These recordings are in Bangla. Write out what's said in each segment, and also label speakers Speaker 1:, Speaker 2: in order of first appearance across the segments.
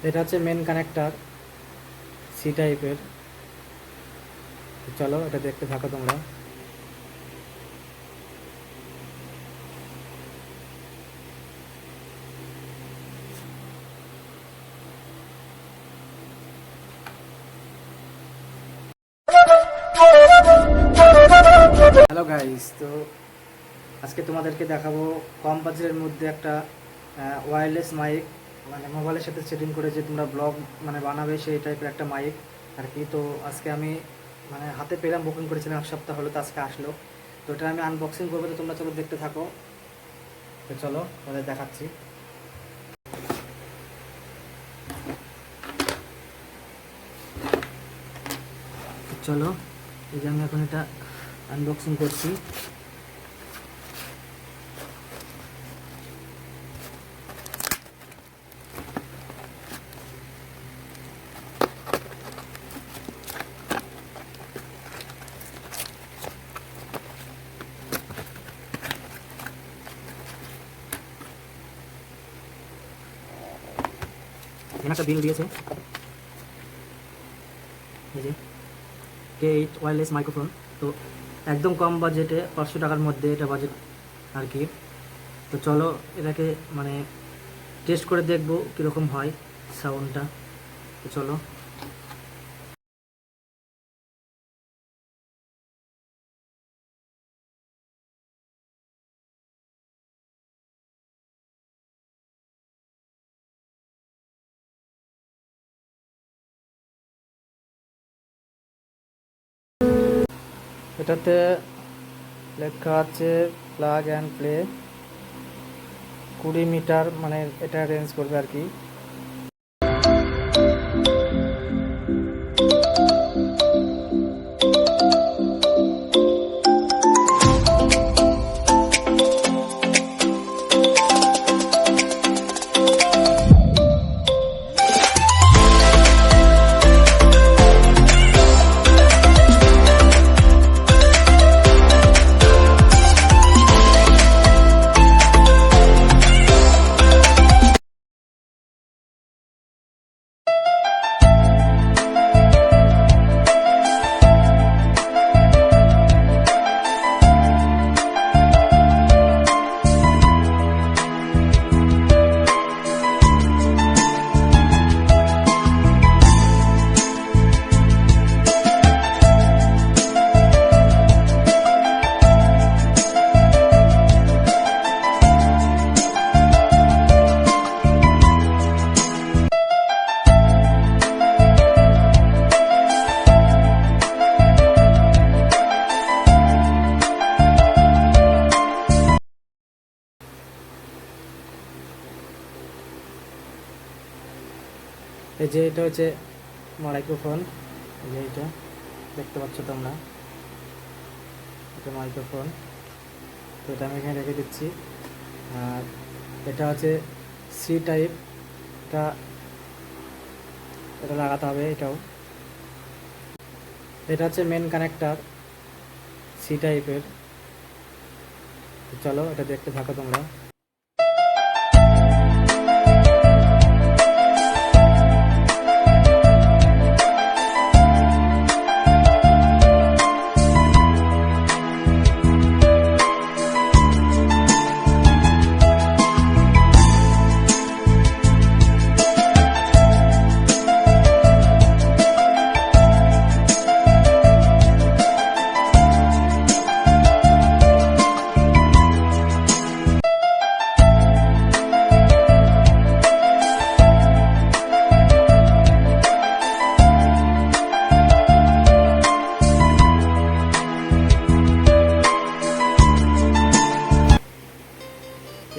Speaker 1: এটা হচ্ছে মেন কানেক্টর সি টাইপের। চলো এটা দেখতে থাকো তোমরা। হ্যালো গাইস, তো আজকে তোমাদেরকে দেখাবো কম বাজেটের মধ্যে একটা ওয়্যারলেস মাইক, মানে মোবাইলের সাথে সেটিং করে যে তোমরা ব্লগ মানে বানাবে সেই টাইপের একটা মাইক আর কি। তো আজকে আমি মানে হাতে পেলাম, বুকিং করেছিলাম এক সপ্তাহ হলো, তো আজকে আসলো। তো এটা আমি আনবক্সিং করবো, তো তোমরা চলো দেখতে থাকো। তো চলো তাদের দেখাচ্ছি। চলো এই যে আমি এখন এটা আনবক্সিং করছি। এখানে একটা বিল দিয়েছে, এই যে K8 ওয়্যারলেস মাইক্রোফোন। তো একদম কম বাজেটে 500 টাকার মধ্যে এটা বাজেট আর কি। তো চলো এটাকে মানে টেস্ট করে দেখবো কীরকম হয় সাউন্ডটা। তো চলো। এটাতে লেখা আছে প্লাগ অ্যান্ড প্লে, 20 মিটার মানে এটা রেঞ্জ করবে আর কি। এই যে এটা হচ্ছে মাইক্রোফোন, এই যে এটা দেখতে পাচ্ছ তোমরা, এটা মাইক্রোফোন। তো এটা আমি এখানে রেখে দিচ্ছি। আর এটা হচ্ছে সি টাইপ, এটা এটা লাগাতে হবে এটাও। এটা হচ্ছে মেন কানেক্টর সি টাইপের। চলো এটা দেখতে থাকো তোমরা।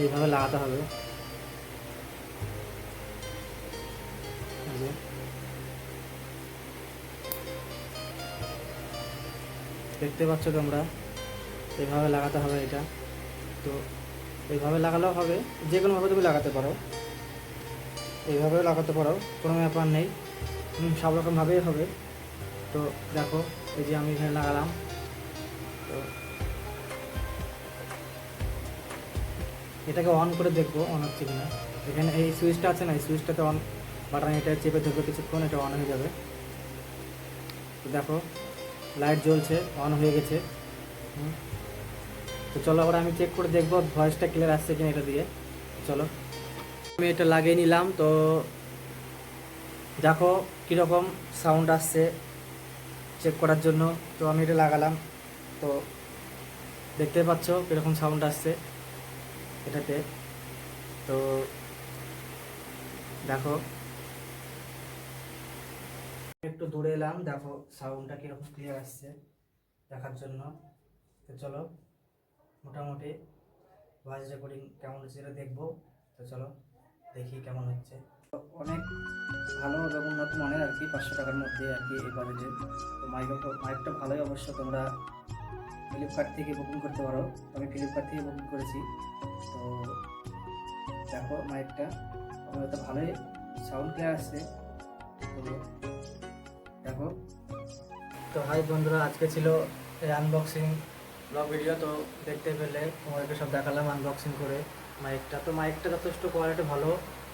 Speaker 1: এইভাবে লাগাতে হবে। দেখতে পাচ্ছ তোমরা, এইভাবে লাগাতে হবে এটা। তো এইভাবে লাগালেও হবে, যে কোনোভাবে তুমি লাগাতে পারো, এইভাবেও লাগাতে পারো, কোনো ব্যাপার নেই, সব রকমভাবেই হবে। তো দেখো এই যে আমি এখানে লাগালাম। তো এটাকে অন করে দেখবো অন হচ্ছে কিনা। এখানে এই সুইচটা আছে না, এই সুইচটাতে অন বাটন এটা চেপে ধরবে কিছুক্ষণ, এটা অন হয়ে যাবে। তো দেখো লাইট জ্বলছে, অন হয়ে গেছে। তো চলো আবার আমি চেক করে দেখবো ভয়েসটা ক্লিয়ার আসছে কিনা এটা দিয়ে। চলো আমি এটা লাগিয়ে নিলাম, তো দেখো কীরকম সাউন্ড আসছে চেক করার জন্য। তো আমি এটা লাগালাম, তো দেখতে পাচ্ছ কীরকম সাউন্ড আসছে এটাতে। তো দেখো একটু দূরে এলাম, দেখো সাউন্ডটা কীরকম ক্লিয়ার আসছে দেখার জন্য। তো চলো মোটামুটি ভয়েস রেকর্ডিং কেমন হচ্ছে এটা দেখবো। তো চলো দেখি কেমন হচ্ছে। তো অনেক ভালো এবং উন্নত মানের আর কি, 500 টাকার মধ্যে আর কি এই বাজেটে। তো মাইকটা ভালোই, অবশ্য তোমরা ফ্লিপকার্ট থেকে বুকিং করতে পারো। আমি ফ্লিপকার্ট থেকে বুকিং করেছি। তো দেখো মাইকটা তো ভালোই সাউন্ড ক্লিয়ার আসছে। তো দেখো, তো হাই বন্ধুরা, আজকে ছিল এই আনবক্সিং ব্লগ ভিডিও। তো দেখতে পেলে তোমাদেরকে সব দেখালাম আনবক্সিং করে মাইকটা। তো মাইকটা যথেষ্ট কোয়ালিটি ভালো,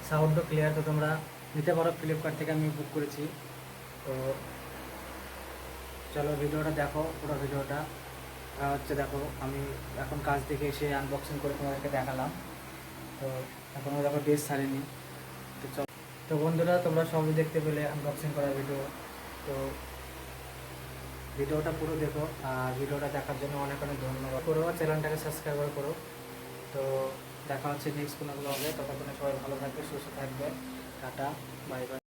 Speaker 1: সাউন্ডও ক্লিয়ার। তো তোমরা নিতে পারো, ফ্লিপকার্ট থেকে আমি বুক করেছি। তো চলো ভিডিওটা দেখো, পুরো ভিডিওটা হচ্ছে। দেখো আমি এখন কাজ থেকে এসে আনবক্সিং করে তোমাদেরকে দেখালাম। তো এখনও দেখো ড্রেস ছাড়িনি। তো চলো, তো বন্ধুরা তোমরা সবই দেখতে পেলে আনবক্সিং করার ভিডিও। তো ভিডিওটা পুরো দেখো, আর ভিডিওটা দেখার জন্য অনেক অনেক ধন্যবাদ। করো চ্যানেলটাকে সাবস্ক্রাইব করো। তো দেখা হচ্ছে নেক্সট কোনো ব্লগে। ততক্ষণে সবাই ভালো থাকবে, সুস্থ থাকবে। Tata, bye bye.